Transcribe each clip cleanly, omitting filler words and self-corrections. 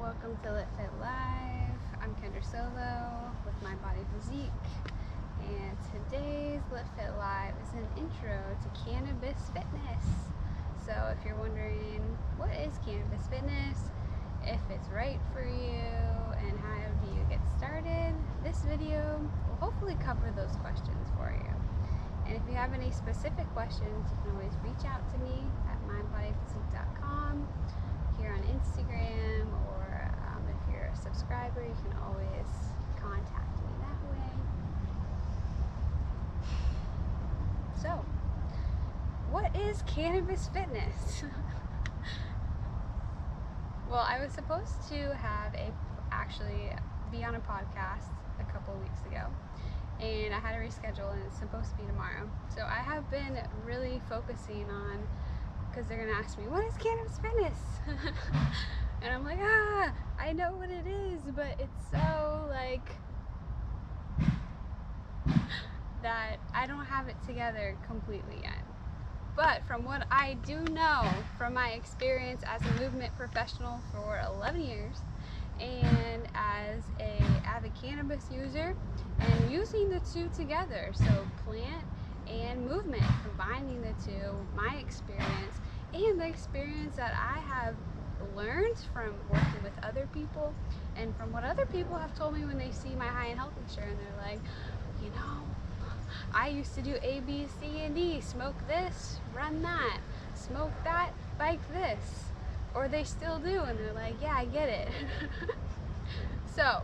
welcome to Lit Fit Live. I'm Kendra Solow with My Body Physique, and today's Lit Fit Live is an intro to cannabis fitness. So if you're wondering what is cannabis fitness, if it's right for you, and how do you get started, this video will hopefully cover those questions for you. And if you have any specific questions, you can always reach out to me at mindbodyphysique.com, here on Instagram, or if you're a subscriber, you can always contact me that way. So, what is cannabis fitness? Well, I was supposed to actually be on a podcast a couple of weeks ago, and I had to reschedule, and it's supposed to be tomorrow. So I have been really focusing on, because they're gonna ask me, what is cannabis fitness? And I'm like, I know what it is, but it's so that I don't have it together completely yet. But from what I do know from my experience as a movement professional for 11 years and as an avid cannabis user, and using the two together, so plant and movement, combining the two, my experience and the experience that I have learned from working with other people, and from what other people have told me when they see my High and Healthy shirt, and they're like, you know, I used to do A, B, C, and D, smoke this, run that, smoke that, bike this, or they still do, and they're like, yeah, I get it. So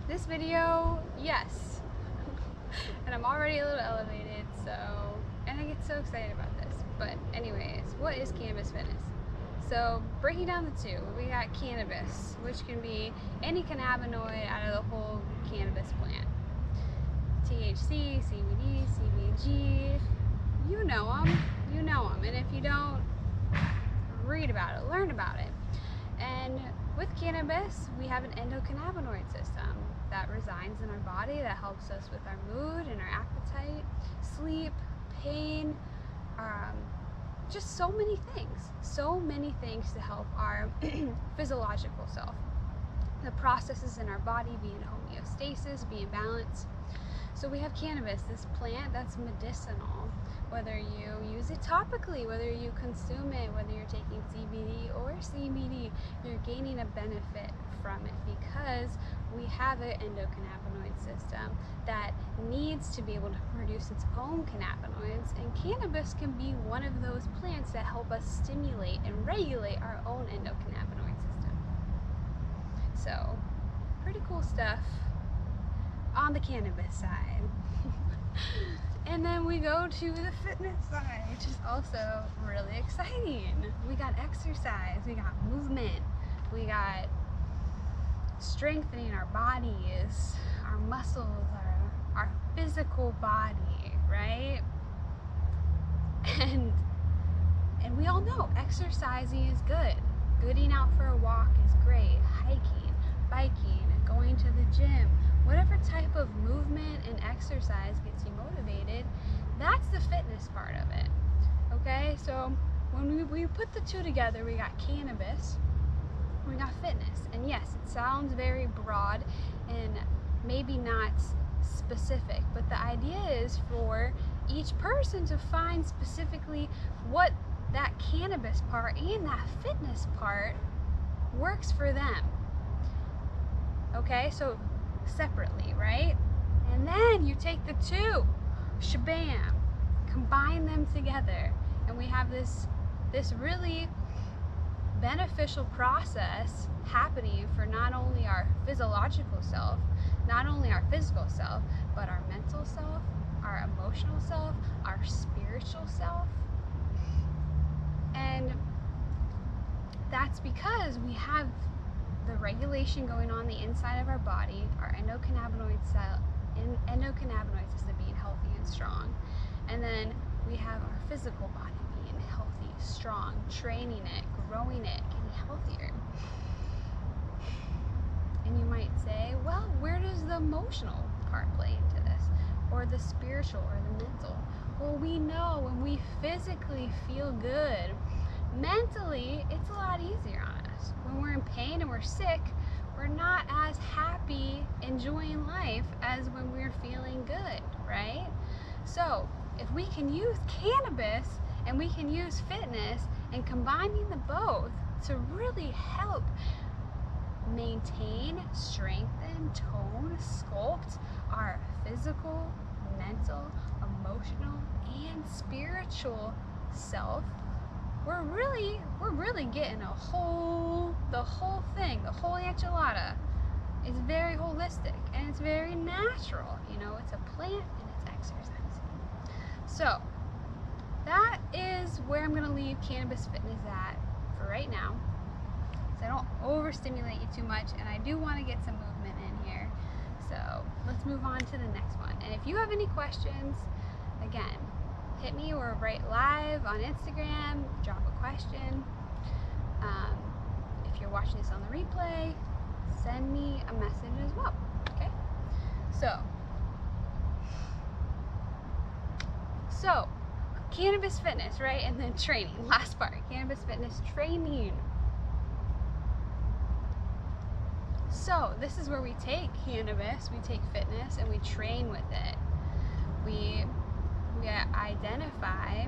this video, yes, and I'm already a little elevated, and I get so excited about this. But anyways, what is cannabis fitness? So breaking down the two, we got cannabis, which can be any cannabinoid out of the whole cannabis plant. THC, CBD, CBG, you know them. And if you don't, read about it, learn about it. And with cannabis, we have an endocannabinoid system that resides in our body that helps us with our mood and our appetite, sleep, pain, just so many things to help our physiological self. The processes in our body be in homeostasis, be in balance. So we have cannabis, this plant that's medicinal, whether you use it topically, whether you consume it, whether you're taking CBD or CBD, you're gaining a benefit from it because we have an endocannabinoid system that needs to be able to produce its own cannabinoids, and cannabis can be one of those plants that help us stimulate and regulate our own endocannabinoid system. So, pretty cool stuff on the cannabis side. And then we go to the fitness side, which is also really exciting. We got exercise, we got movement, we got strengthening our bodies, our muscles, our physical body, right? And we all know exercising is good. Getting out for a walk is great. Hiking, biking, going to the gym, whatever type of movement and exercise gets you motivated, that's the fitness part of it. Okay, so when we put the two together, we got cannabis, we got fitness. And yes, it sounds very broad and maybe not specific, but the idea is for each person to find specifically what that cannabis part and that fitness part works for them. Okay, so separately, right? And then you take the two, shabam, combine them together, and we have this really beneficial process happening for not only our physiological self, not only our physical self, but our mental self, our emotional self, our spiritual self. And that's because we have the regulation going on the inside of our body, our endocannabinoid system being healthy and strong. And then we have our physical body being healthy, strong, training it, growing it, getting healthier. And you might say, well, where does the emotional part play into this? Or the spiritual or the mental? Well, we know when we physically feel good, mentally, it's a lot easier on us. When we're in pain and we're we're sick, we're not as happy enjoying life as when we're feeling good, right? So if we can use cannabis and we can use fitness and combining the both to really help maintain, strengthen, tone, sculpt our physical, mental, emotional, and spiritual self, we're really getting the whole thing, the whole enchilada. It's very holistic and it's very natural. You know, it's a plant and it's exercise. So that is where I'm gonna leave cannabis fitness at for right now, so I don't overstimulate you too much, and I do want to get some movement in here. So let's move on to the next one. And if you have any questions, again, hit me or write live on Instagram, drop a question. If you're watching this on the replay, send me a message as well, okay? So cannabis fitness, right? And then training, last part, cannabis fitness training. So this is where we take cannabis, we take fitness, and we train with it. We identify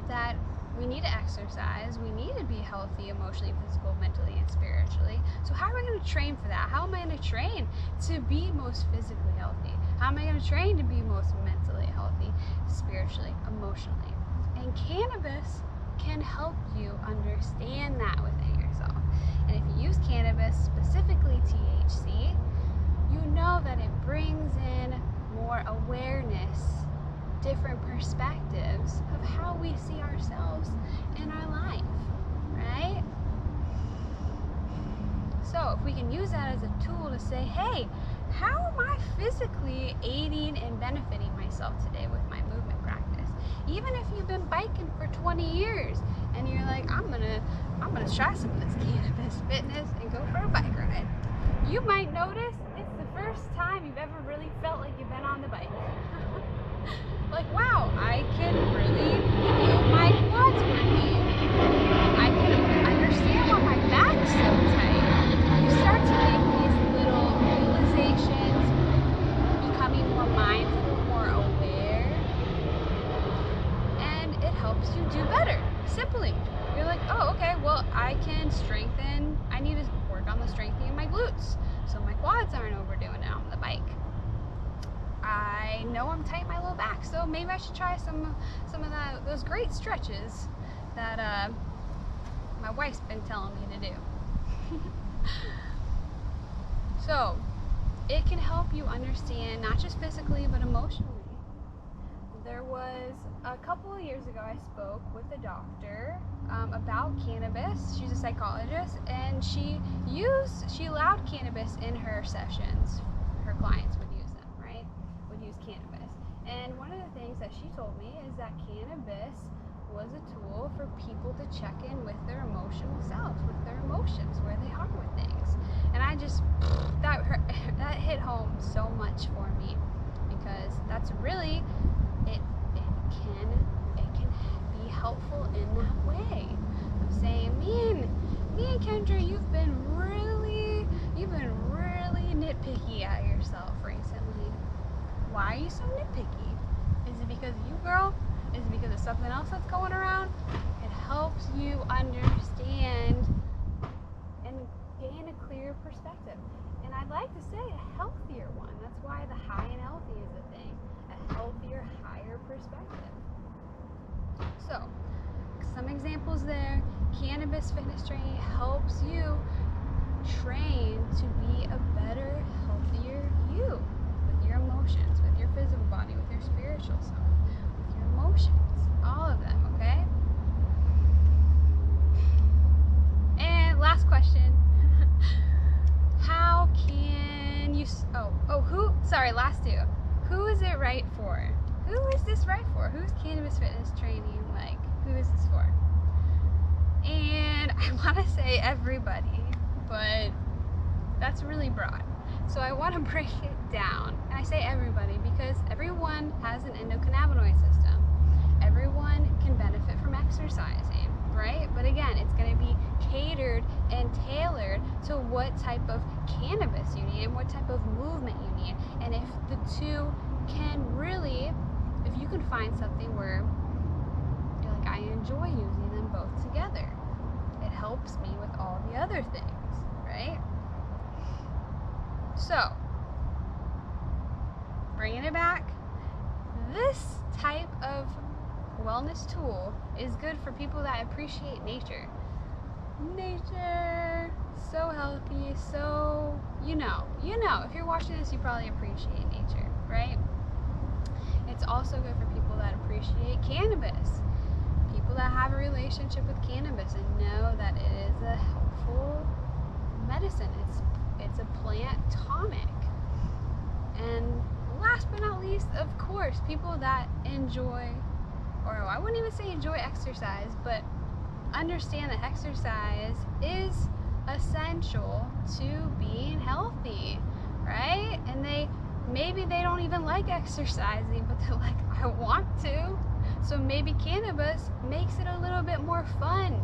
that we need to exercise, we need to be healthy emotionally, physically, mentally, and spiritually. So how am I going to train for that? How am I going to train to be most physically healthy? How am I going to train to be most mentally healthy, spiritually, emotionally? And cannabis can help you understand that within yourself. And if you use cannabis, specifically THC, you know that it brings in more awareness, different perspectives of how we see ourselves in our life, right? So if we can use that as a tool to say, hey, how am I physically aiding and benefiting myself today with my movement practice? Even if you've been biking for 20 years and you're like, I'm gonna try some of this cannabis fitness and go for a bike ride, you might notice it's the first time you've ever really felt like you've been on the bike. Like, wow, I can really feel my quads working. I can understand why my back's so tight. You start to make these little realizations, becoming more mindful, more aware, and it helps you do better. Simply, you're like, oh, okay, well, I need to work on the strengthening of my glutes so my quads aren't overdoing it on the bike. I know I'm tight in my low back, so maybe I should try some of those great stretches that my wife's been telling me to do. So it can help you understand not just physically but emotionally. There was a couple of years ago I spoke with a doctor about cannabis. She's a psychologist, and she allowed cannabis in her sessions. Her clients would use them, right? Would use cannabis. And one of the things that she told me is that cannabis was a tool for people to check in with their emotional selves, with their emotions, where they are with things. And I just, that hit home so much for me, because that's really, it can be helpful in that way. Of saying, me and Kendra, you've been really nitpicky at yourself recently. Why are you so nitpicky? Is it because of you, girl? Is it because of something else that's going around? It helps you understand and gain a clear perspective. And I'd like to say a healthier one. That's why the high and healthy is a thing. A healthier, higher perspective. So, some examples there. Cannabis fitness training helps you train to be a better, healthier you, with your emotions, with your physical body, with your spiritual self, with your emotions, all of them, okay? And last question. How can you, last two. Who is it right for? Who is this right for? Who's cannabis fitness training like? Who is this for? And I want to say everybody, but that's really broad. So I want to break it down. And I say everybody because everyone has an endocannabinoid system. Everyone can benefit from exercising, right? But again, it's going to be catered and tailored to what type of cannabis you need and what type of movement you need. And if the two can really, if you can find something where you're like, I enjoy using them both together, it helps me with all the other things, right? So, bringing it back, this type of wellness tool is good for people that appreciate nature. Nature, so healthy, so, you know, if you're watching this, you probably appreciate nature, right? It's also good for people that appreciate cannabis. People that have a relationship with cannabis and know that it is a helpful medicine. It's a plant tonic. And last but not least, of course, people that enjoy, or I wouldn't even say enjoy exercise, but understand that exercise is essential to being healthy, right? And maybe they don't even like exercising, but they're like, I want to. So maybe cannabis makes it a little bit more fun.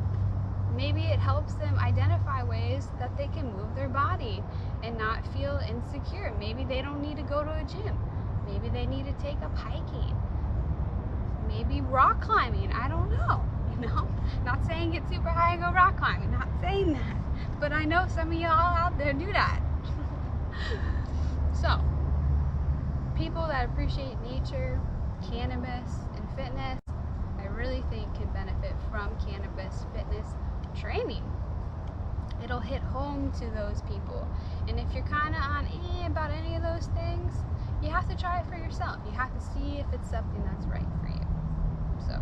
Maybe it helps them identify ways that they can move their body and not feel insecure. Maybe they don't need to go to a gym. Maybe they need to take up hiking. Maybe rock climbing. I don't know. Not saying get super high and go rock climbing. Not saying that. But I know some of y'all out there do that. So, people that appreciate nature, cannabis, and fitness, I really think can benefit from cannabis fitness training. It'll hit home to those people. And if you're kind of on about any of those things, you have to try it for yourself. You have to see if it's something that's right for you. So,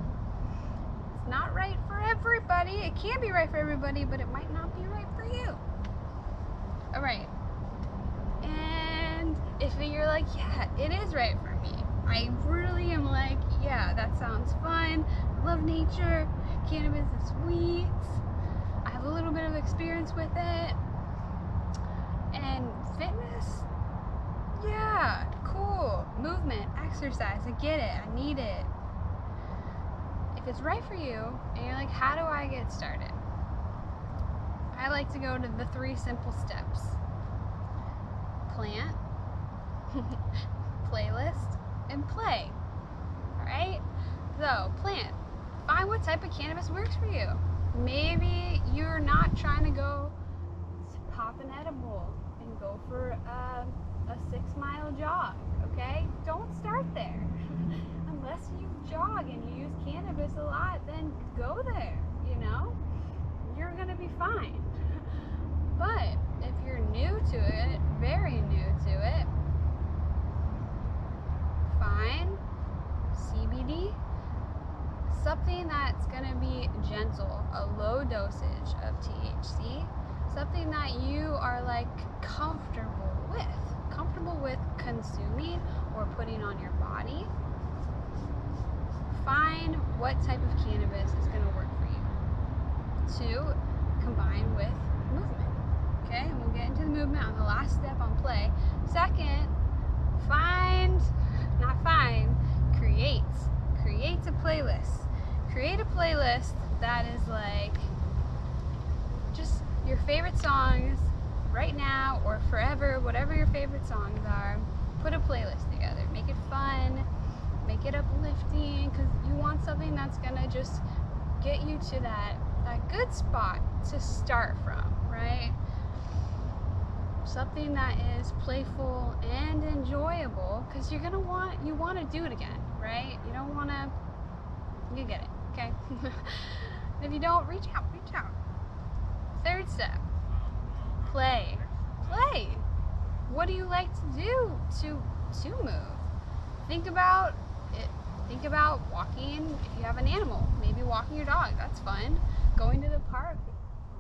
it's not right for everybody. It can be right for everybody, but it might not be right for you. All right. And if you're like, yeah, it is right for me. I really am like, yeah, that sounds fun. I love nature. Cannabis is sweet. I have a little bit of experience with it. And fitness, yeah, cool. Movement, exercise, I get it. I need it. If it's right for you, and you're like, how do I get started? I like to go to the 3 simple steps. Plant, playlist, and play. Alright? So, plant. Find what type of cannabis works for you. Maybe you're not trying to go pop an edible and go for a 6-mile jog, okay? Don't start there. Unless you jog and you use cannabis a lot, then go there, You're gonna be fine. But if you're new to it, very new to it, find CBD, something that's gonna be gentle, a low dosage of THC, something that you are like comfortable with consuming or putting on your body. Find what type of cannabis is gonna work for you to combine with movement. Okay, and we'll get into the movement on the last step on play. Second, create a playlist. Create a playlist that is like just your favorite songs right now or forever, whatever your favorite songs are. Put a playlist together. Make it fun, make it uplifting, because you want something that's gonna just get you to that good spot to start from, right? Something that is playful and enjoyable, because you want to do it again, right? You don't want to, you get it, okay? If you don't, reach out. Third step, play. What do you like to do to move? Think about it. Think about walking. If you have an animal, maybe walking your dog, that's fun. Going to the park,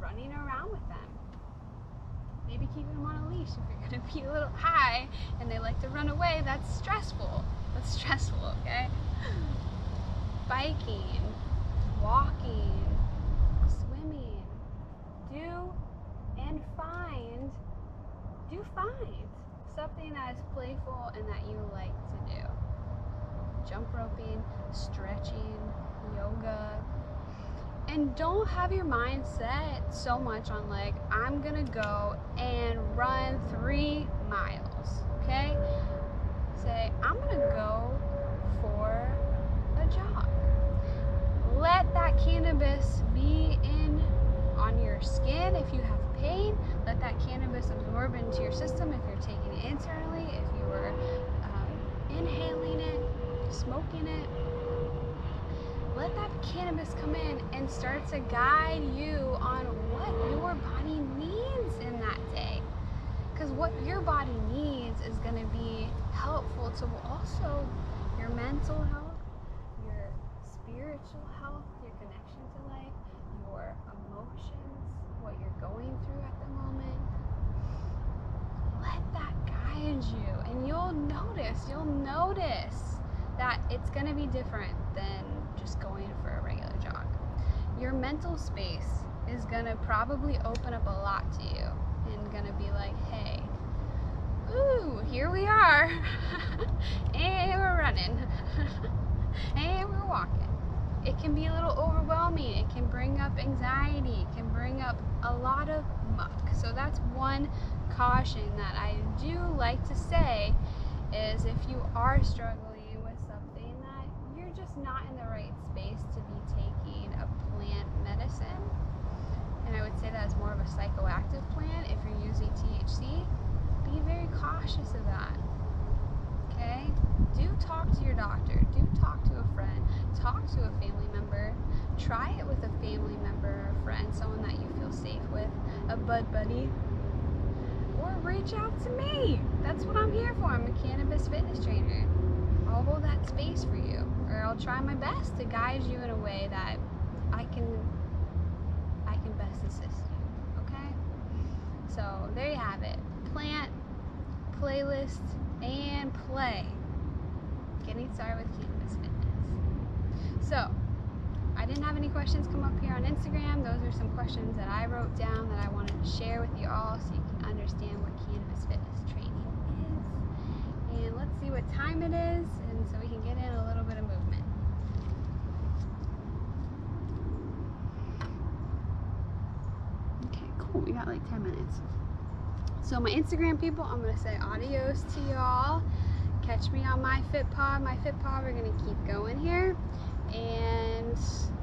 running around with them. Maybe keeping them on a leash if you're going to be a little high and they like to run away. That's stressful, okay? Biking, walking, swimming. Find something that is playful and that you like to do. Jump roping, stretching, yoga. And don't have your mind set so much on like, I'm gonna go and run 3 miles, okay? Say, I'm gonna go for a jog. Let that cannabis be in on your skin if you have pain. Let that cannabis absorb into your system if you're taking it internally, if you were inhaling it, smoking it. Let that cannabis come in and start to guide you on what your body needs in that day. Because what your body needs is going to be helpful to also your mental health, your spiritual health, your connection to life, your emotions, what you're going through at the moment. Let that guide you, and you'll notice that it's going to be different than just going for a regular jog. Your mental space is going to probably open up a lot to you and going to be like, hey, ooh, here we are. And we're running. And we're walking. It can be a little overwhelming. It can bring up anxiety. It can bring up a lot of muck. So that's one caution that I do like to say is if you are struggling with something that you're just not in the right space to be taking a plant medicine, and I would say that is more of a psychoactive plant if you're using THC, be very cautious of that, okay? Do talk to your doctor, do talk to a friend, talk to a family member, try it with a family member or a friend, someone that you feel safe with, a bud buddy, or reach out to me. That's what I'm here for. I'm a cannabis fitness trainer. I'll hold that space for you, or I'll try my best to guide you in a way that I can best assist you, okay? So there you have it. Plant, playlist, and play. Getting started with cannabis fitness. So, I didn't have any questions come up here on Instagram. Those are some questions that I wrote down that I wanted to share with you all so you can understand what cannabis fitness training is. And let's see what time it is, and so we can get in a little bit of movement. Okay, cool. We got like 10 minutes. So my Instagram people, I'm going to say adios to y'all. Catch me on my FitPod. My FitPod, we're going to keep going here. And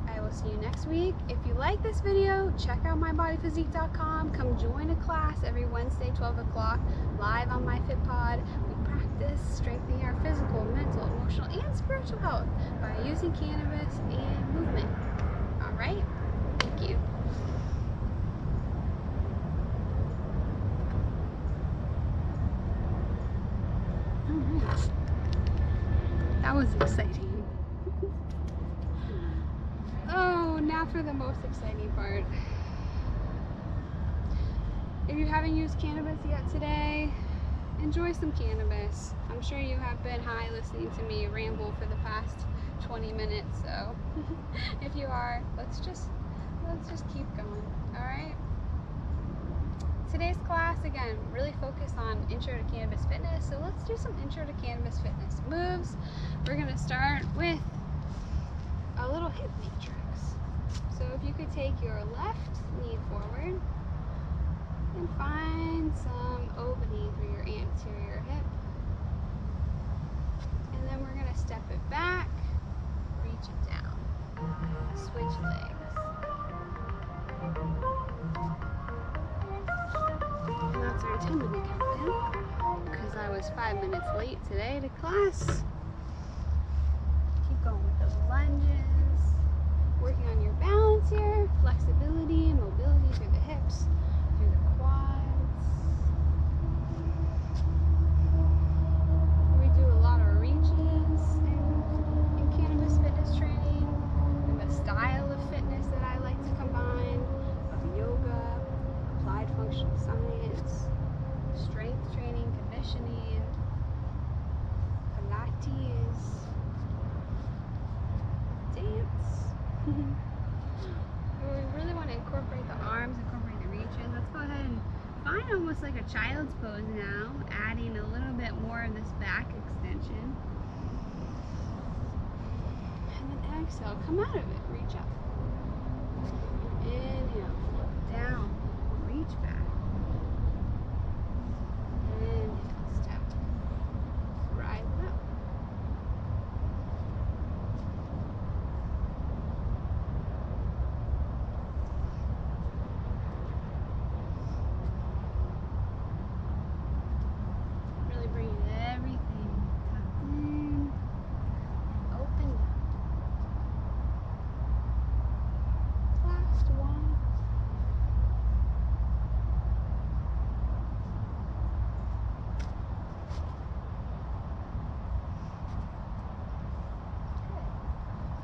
I will see you next week. If you like this video, check out mybodyphysique.com. Come join a class every Wednesday, 12 o'clock, live on my FitPod. We practice strengthening our physical, mental, emotional, and spiritual health by using cannabis and movement. All right? Thank you. That was exciting. Oh, now for the most exciting part. If you haven't used cannabis yet today, enjoy some cannabis. I'm sure you have been high listening to me ramble for the past 20 minutes, so if you are, let's just keep going, all right? Today's class, again, really focused on intro to cannabis fitness, so let's do some intro to cannabis fitness moves. We're gonna start with a little hip matrix. So if you could take your left knee forward and find some opening through your anterior hip. And then we're gonna step it back, reach it down. Switch legs. And that's our 10-minute countdown, because I was 5 minutes late today to class. Keep going with those lunges. Working on your balance here, flexibility and mobility through the hips, through the quads. We do a lot of reaches in cannabis fitness training, and the style of fitness that I like to combine of yoga, applied functional science, strength training, conditioning, Pilates, dance. We really want to incorporate the arms, incorporate the reaches. Let's go ahead and find almost like a child's pose now, adding a little bit more of this back extension. And then exhale, come out of it, reach up. Inhale, float down, reach back. Inhale, step, rise it up. Really bringing everything tucked in, open up. Last one. Good.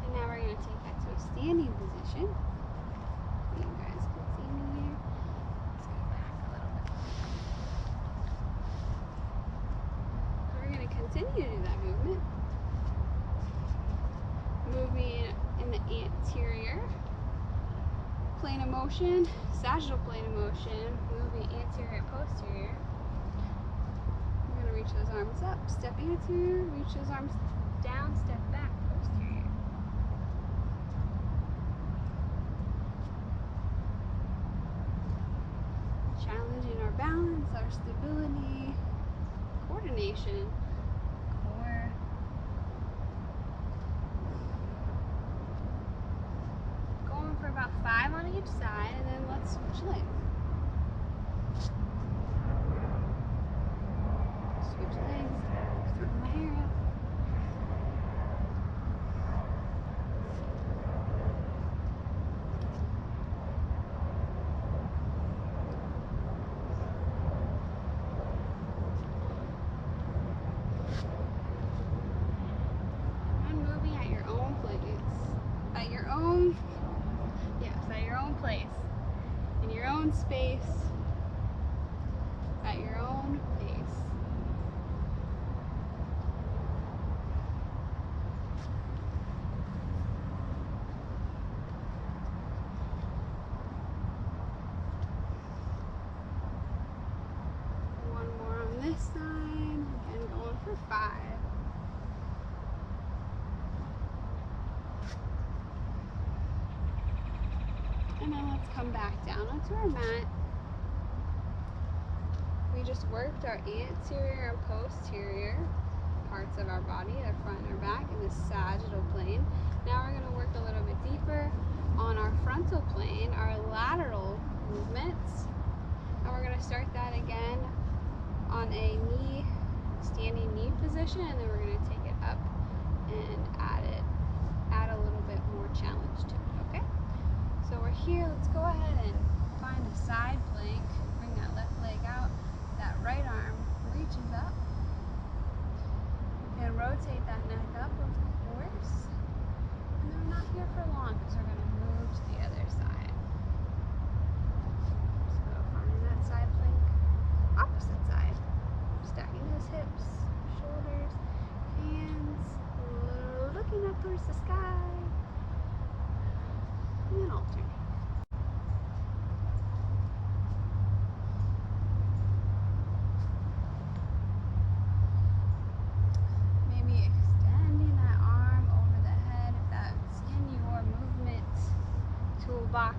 And now we're going to take that to a standing position. So you guys can see me here. Let's go back a little bit. So we're going to continue to do that movement. Moving in the anterior plane of motion, sagittal plane of motion, moving anterior and posterior. We're going to reach those arms up, step anterior, reach those arms down, step back, posterior. Challenging our balance, our stability, coordination, core. Going for about 5 on each side, and then let's switch legs. Switch legs, throw my hair up. And moving at your own place. At your own, yes, at your own place. In your own space. At your own pace. One more on this side, and going for 5. And then let's come back down onto our mat. We just worked our anterior and posterior parts of our body, the front and our back, in the sagittal plane. Now we're going to work a little bit deeper on our frontal plane, our lateral movements. And we're going to start that again on a knee, standing knee position, and then we're going to take it up and add a little bit more challenge to it, okay? So we're here, let's go ahead and find a side plank, bring that left leg out, that right arm reaches up, and rotate that neck up, of course. And then we're not here for long because we're going to move to the other side. So finding that side plank, opposite side, stacking those hips, shoulders, hands, looking up towards the sky, and then alternate. Maybe extending that arm over the head if that's in your movement toolbox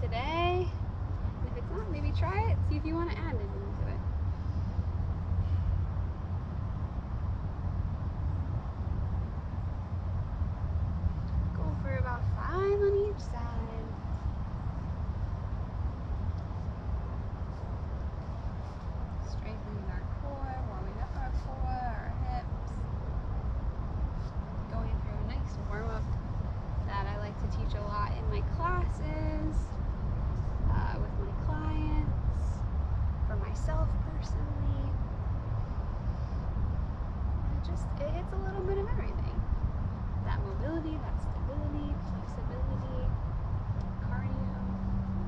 today. And if it's not, maybe try it, see if you want to add it into it. Go for about 5 on each side. Strengthening our core, warming up our core, our hips. Going through a nice warm up that I like to teach a lot in my classes, with my clients, for myself personally. It hits a little bit of everything. That mobility, that stability, flexibility, cardio,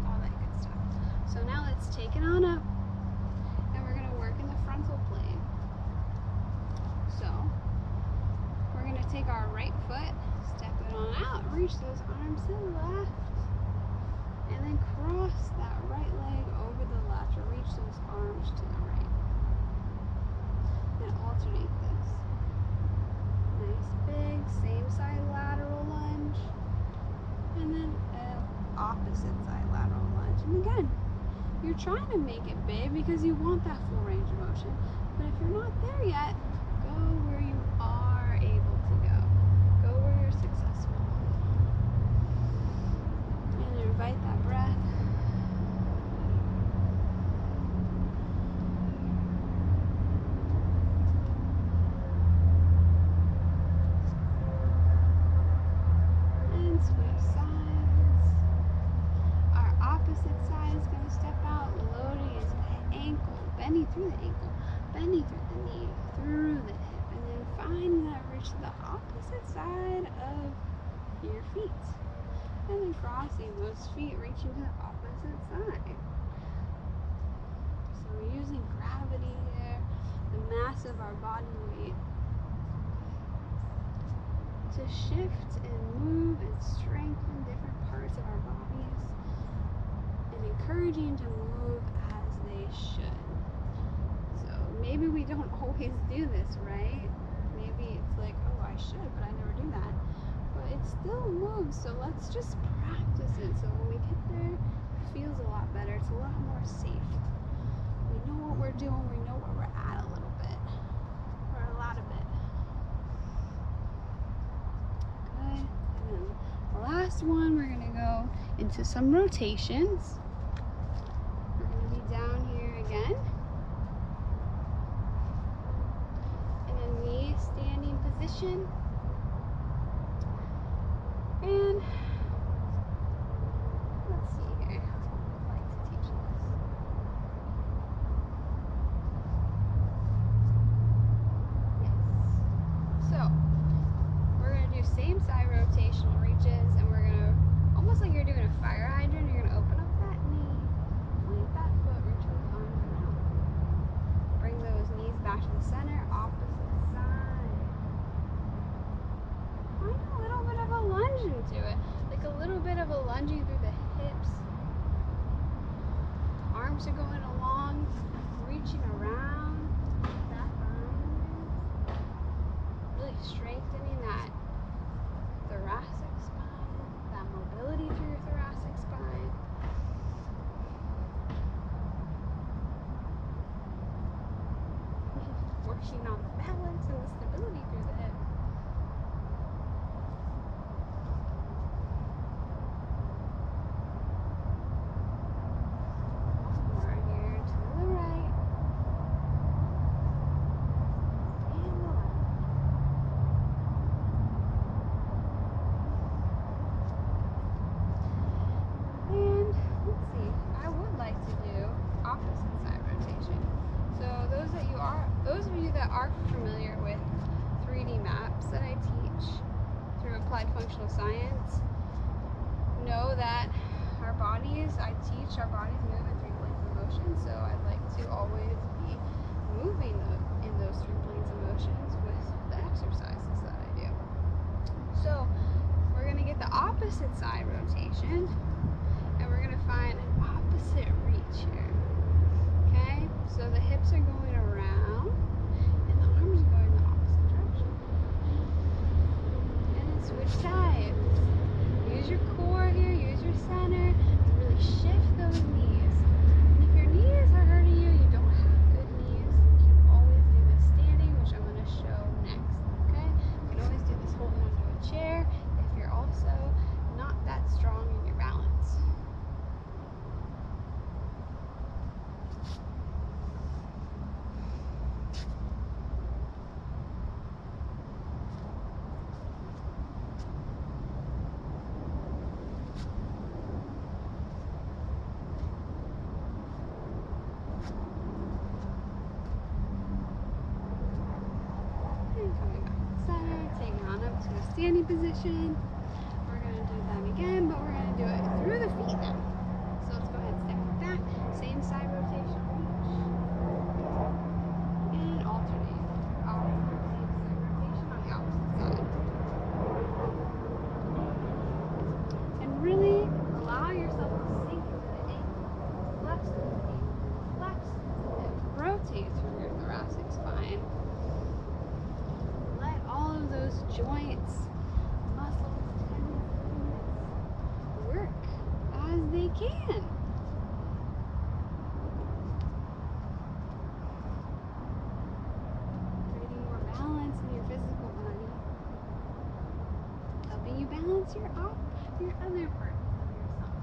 all that good stuff. So now let's take it on up, and we're going to work in the frontal plane. So we're going to take our right foot, step it on out, reach those arms to the left, and then cross that right leg over the left, or reach those arms to the right. And alternate this. Nice big, same side lateral lunge, and then opposite you're trying to make it big because you want that full range of motion. But if you're not there yet, go where you are able to go. Go where you're successful. And invite that breath. And switch sides. Our opposite side is going to step out, loading his ankle, bending through the ankle, bending through the knee, through the hip, and then find that reach to the opposite side of your feet. And then crossing those feet, reaching to the opposite side. So we're using gravity here, the mass of our body weight, to shift and move and strengthen different parts of our bodies, and encouraging to move as they should. So maybe we don't always do this, right? Maybe it's like, oh, I should, but I never do that. But it still moves, so let's just practice it. So when we get there, it feels a lot better. It's a lot more safe. We know what we're doing. We know where we're at a little bit, or a lot of it. Good. And then the last one, we're gonna go into some rotations. We're gonna be down here again. In a knee standing position. And let's see here. I'd like to teach this. Yes. So we're gonna do same side rotational reaches, and we're gonna, almost like you're doing a fire hydrant, you're gonna open up that knee, point that foot, reach those arms around. Bring those knees back to the center, opposite side. Find a little bit of a lunge into it, like a little bit of a lunging through the hips. Arms are going along, reaching around, back behind. Really strengthening that thoracic spine, that mobility through your thoracic spine. Working on the balance and the stability through the hip. More here to the right and the left. And let's see, I would like to do opposite side rotation. So those of you that are familiar with 3D maps that I teach through applied functional science know that our bodies, I teach our bodies move in 3 planes of motion. So I'd like to always be moving in those 3 planes of motions with the exercises that I do. So we're going to get the opposite side rotation, and we're going to find an opposite reach here. Okay, so the hips are going around and the arms are going the opposite direction. And then switch sides. Use your core here, use your center to really shift those knees. And if your knees are hurting you, you don't have good knees, you can always do this standing, which I'm going to show next. Okay, you can always do this holding onto a chair if you're also not that strong in your balance. Standing position. We're going to do them again, but we're going to do it through the feet now. So let's go ahead and step with that. Same side rotation reach. And alternate. Same side rotation on the opposite side. And really allow yourself to sink into the ankle. Flex the knee. Flex the hip. Rotate through your thoracic spine. Let all of those joints, muscles, your other parts of yourself.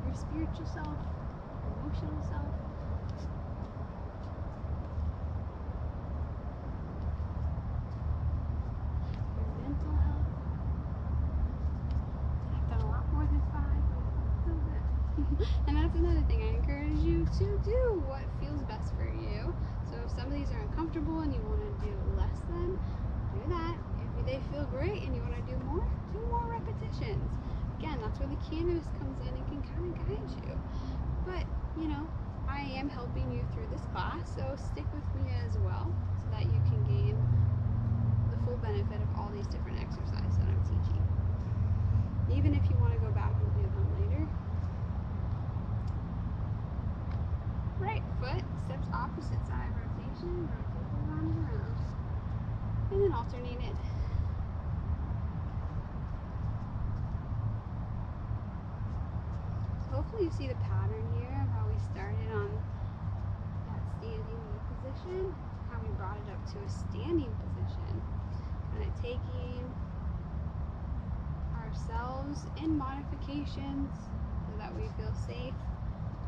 Your spiritual self, emotional self. Your mental health. I've done a lot more than 5. So good. And that's another thing. I encourage you to do what feels best for you. So if some of these are uncomfortable and you want to do less than, do that. If they feel great and you want to do more repetitions. Again, that's where the cannabis comes in and can kind of guide you. But, you know, I am helping you through this class, so stick with me as well so that you can gain the full benefit of all these different exercises that I'm teaching. Even if you want to go back and do them later. Right foot steps opposite side rotation, rotate those arms around. And then alternate it. So hopefully you see the pattern here of how we started on that standing knee position, how we brought it up to a standing position. Kind of taking ourselves in modifications so that we feel safe.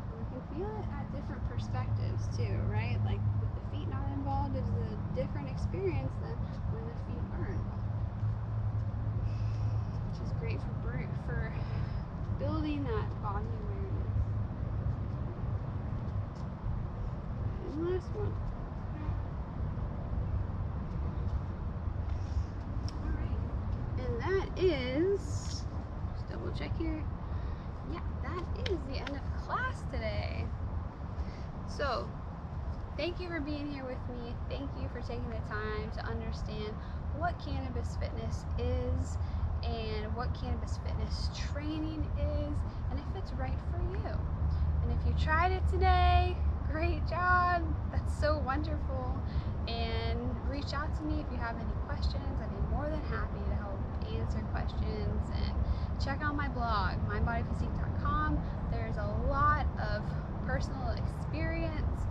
And we can feel it at different perspectives too, right? Like with the feet not involved, it's a different experience than when the feet are involved. Which is great for building that body awareness. And last one. Alright. And that is, just double check here. Yeah, that is the end of class today. So, thank you for being here with me. Thank you for taking the time to understand what cannabis fitness is and what cannabis fitness training is and if it's right for you. And if you tried it today, great job. That's so wonderful. And reach out to me if you have any questions. I'd be more than happy to help answer questions. And check out my blog, mindbodyphysique.com. There's a lot of personal experience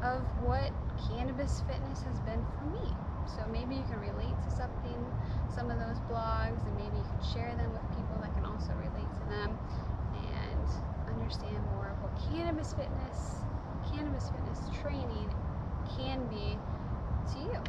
of what cannabis fitness has been for me. So maybe you can relate to some of those blogs, and maybe you can share them with people that can also relate to them and understand more of what cannabis fitness training can be to you.